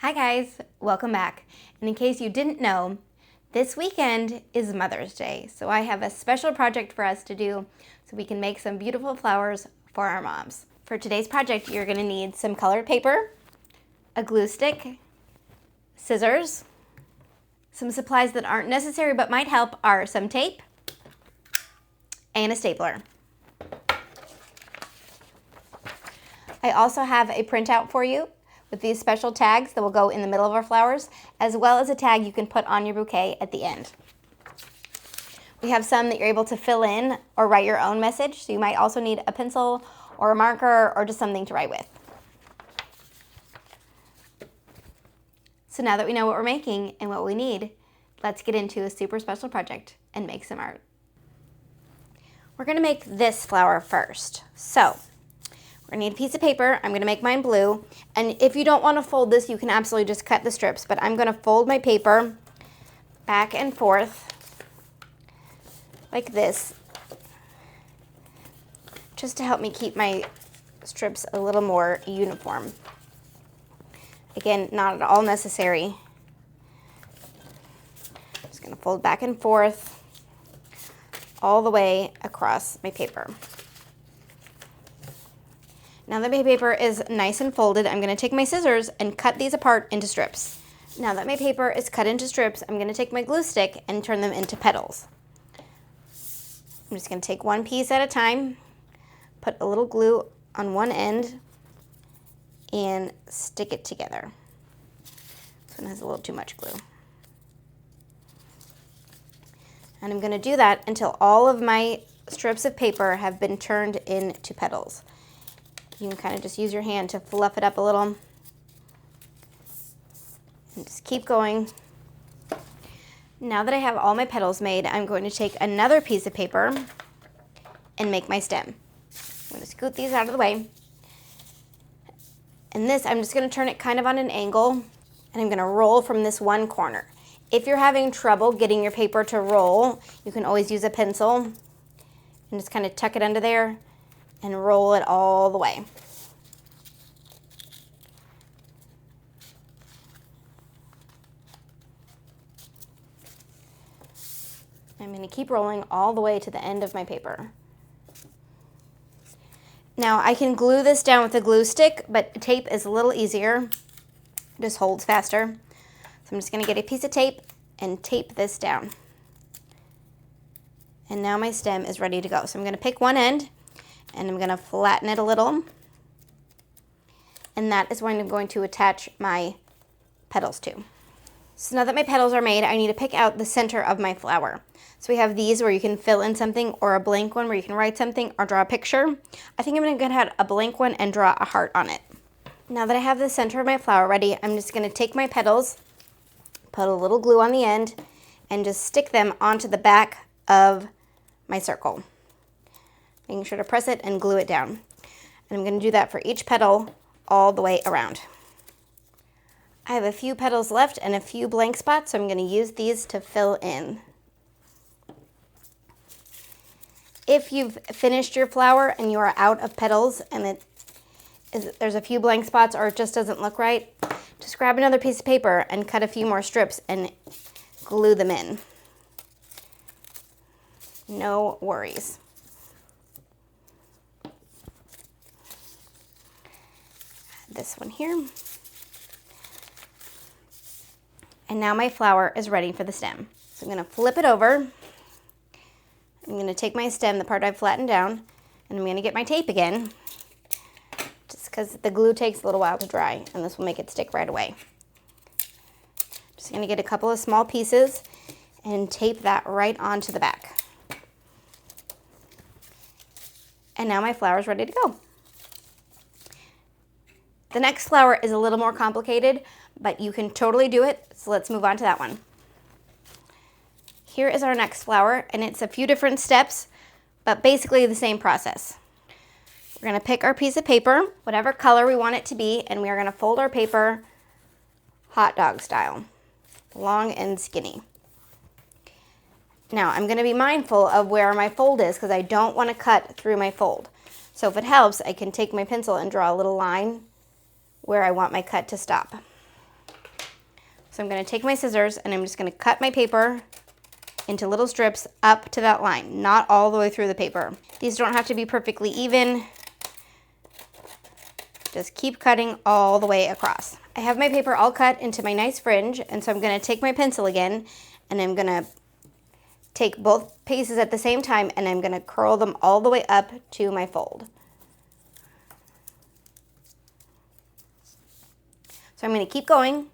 Hi guys, welcome back. And in case you didn't know, this weekend is Mother's Day. So I have a special project for us to do so we can make some beautiful flowers for our moms. For today's project, you're gonna need some colored paper, a glue stick, scissors. Some supplies that aren't necessary but might help are some tape and a stapler. I also have a printout for you with these special tags that will go in the middle of our flowers, as well as a tag you can put on your bouquet at the end. We have some that you're able to fill in or write your own message, so you might also need a pencil or a marker or just something to write with. So now that we know what we're making and what we need, let's get into a super special project and make some art. We're gonna make this flower first. So we're gonna need a piece of paper. I'm gonna make mine blue. And if you don't wanna fold this, you can absolutely just cut the strips, but I'm gonna fold my paper back and forth like this, just to help me keep my strips a little more uniform. Again, not at all necessary. Just gonna fold back and forth all the way across my paper. Now that my paper is nice and folded, I'm gonna take my scissors and cut these apart into strips. Now that my paper is cut into strips, I'm gonna take my glue stick and turn them into petals. I'm just gonna take one piece at a time, put a little glue on one end, and stick it together. This one has a little too much glue. And I'm gonna do that until all of my strips of paper have been turned into petals. You can kind of just use your hand to fluff it up a little. And just keep going. Now that I have all my petals made, I'm going to take another piece of paper and make my stem. I'm going to scoot these out of the way. And this, I'm just going to turn it kind of on an angle, and I'm going to roll from this one corner. If you're having trouble getting your paper to roll, you can always use a pencil and just kind of tuck it under there and roll it all the way. I'm going to keep rolling all the way to the end of my paper. Now I can glue this down with a glue stick, but tape is a little easier. It just holds faster. So I'm just going to get a piece of tape and tape this down. And now my stem is ready to go. So I'm going to pick one end and I'm going to flatten it a little. And that is when I'm going to attach my petals to. So now that my petals are made, I need to pick out the center of my flower. So we have these where you can fill in something, or a blank one where you can write something or draw a picture. I think I'm going to get a blank one and draw a heart on it. Now that I have the center of my flower ready, I'm just going to take my petals, put a little glue on the end, and just stick them onto the back of my circle. Making sure to press it and glue it down. And I'm going to do that for each petal all the way around. I have a few petals left and a few blank spots, so I'm going to use these to fill in. If you've finished your flower and you are out of petals and there's a few blank spots or it just doesn't look right, just grab another piece of paper and cut a few more strips and glue them in. No worries. This one here. And now my flower is ready for the stem. So I'm going to flip it over. I'm going to take my stem, the part I've flattened down, and I'm going to get my tape again, just because the glue takes a little while to dry, and this will make it stick right away. Just going to get a couple of small pieces and tape that right onto the back. And now my flower is ready to go. The next flower is a little more complicated, but you can totally do it, so let's move on to that one. Here is our next flower, and it's a few different steps, but basically the same process. We're going to pick our piece of paper, whatever color we want it to be, and we are going to fold our paper hot dog style, long and skinny. Now I'm going to be mindful of where my fold is because I don't want to cut through my fold. So if it helps, I can take my pencil and draw a little line where I want my cut to stop. So I'm going to take my scissors and I'm just going to cut my paper into little strips up to that line, not all the way through the paper. These don't have to be perfectly even. Just keep cutting all the way across. I have my paper all cut into my nice fringe, and so I'm going to take my pencil again and I'm going to take both pieces at the same time and I'm going to curl them all the way up to my fold. So I'm going to keep going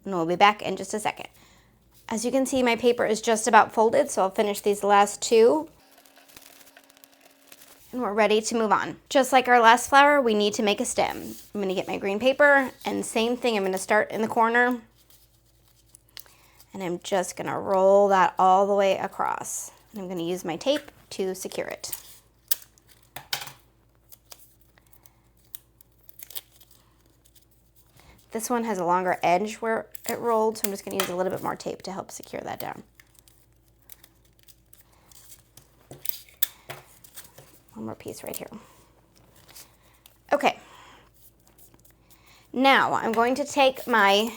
and we'll be back in just a second. As you can see, my paper is just about folded, so I'll finish these last two. And we're ready to move on. Just like our last flower, we need to make a stem. I'm going to get my green paper, and same thing, I'm going to start in the corner. And I'm just going to roll that all the way across. And I'm going to use my tape to secure it. This one has a longer edge where it rolled, so I'm just going to use a little bit more tape to help secure that down. One more piece right here. Okay. Now I'm going to take my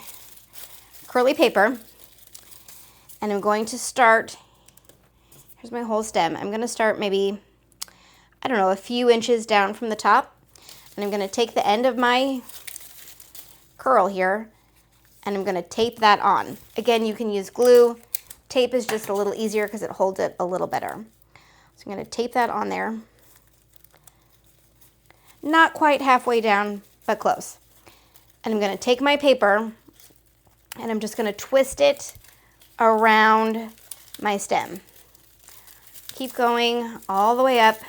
curly paper and I'm going to start, here's my whole stem. I'm going to start maybe, I don't know, a few inches down from the top. And I'm going to take the end of my curl here and I'm going to tape that on. Again, you can use glue. Tape is just a little easier because it holds it a little better. So I'm going to tape that on there. Not quite halfway down, but close. And I'm going to take my paper and I'm just going to twist it around my stem. Keep going all the way up.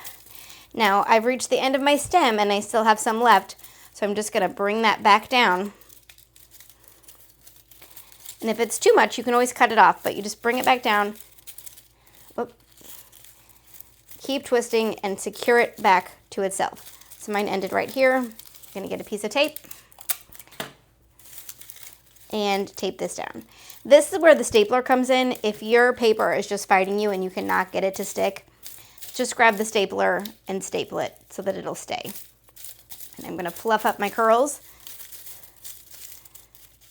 Now I've reached the end of my stem and I still have some left, so I'm just going to bring that back down. And if it's too much, you can always cut it off, but you just bring it back down. Whoop. Keep twisting and secure it back to itself. So mine ended right here. I'm going to get a piece of tape and tape this down. This is where the stapler comes in. If your paper is just fighting you and you cannot get it to stick, just grab the stapler and staple it so that it'll stay. And I'm going to fluff up my curls.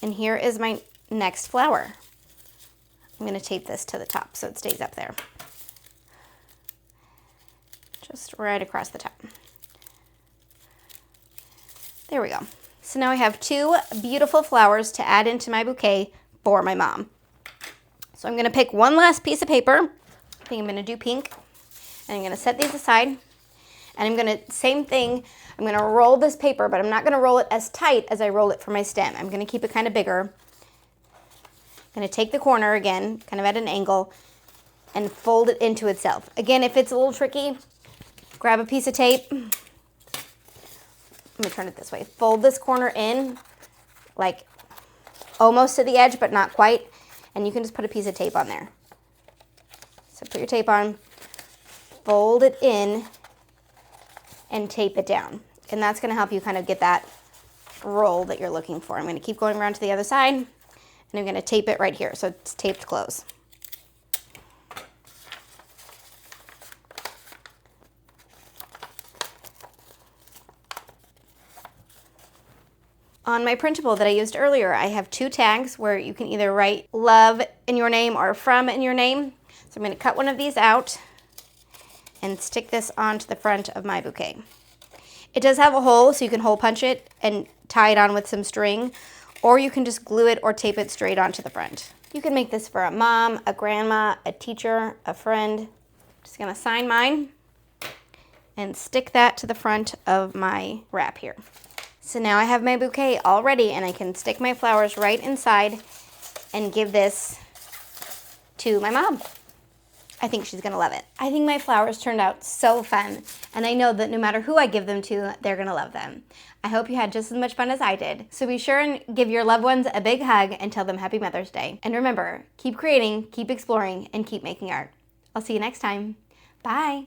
And here is my next flower. I'm going to tape this to the top so it stays up there. Just right across the top. There we go. So now I have two beautiful flowers to add into my bouquet for my mom. So I'm going to pick one last piece of paper. I think I'm going to do pink. And I'm going to set these aside. And I'm going to, same thing, I'm going to roll this paper, but I'm not going to roll it as tight as I roll it for my stem. I'm going to keep it kind of bigger. I'm going to take the corner again, kind of at an angle, and fold it into itself. Again, if it's a little tricky, grab a piece of tape. Let me turn it this way. Fold this corner in, like almost to the edge, but not quite. And you can just put a piece of tape on there. So put your tape on, fold it in, and tape it down. And that's going to help you kind of get that roll that you're looking for. I'm going to keep going around to the other side, and I'm going to tape it right here so it's taped close. On my printable that I used earlier, I have two tags where you can either write love in your name or from in your name. So I'm going to cut one of these out and stick this onto the front of my bouquet. It does have a hole, so you can hole punch it and tie it on with some string, or you can just glue it or tape it straight onto the front. You can make this for a mom, a grandma, a teacher, a friend. Just going to sign mine and stick that to the front of my wrap here. So now I have my bouquet all ready and I can stick my flowers right inside and give this to my mom. I think she's gonna love it. I think my flowers turned out so fun, and I know that no matter who I give them to, they're gonna love them. I hope you had just as much fun as I did. So be sure and give your loved ones a big hug and tell them Happy Mother's Day. And remember, keep creating, keep exploring, and keep making art. I'll see you next time. Bye.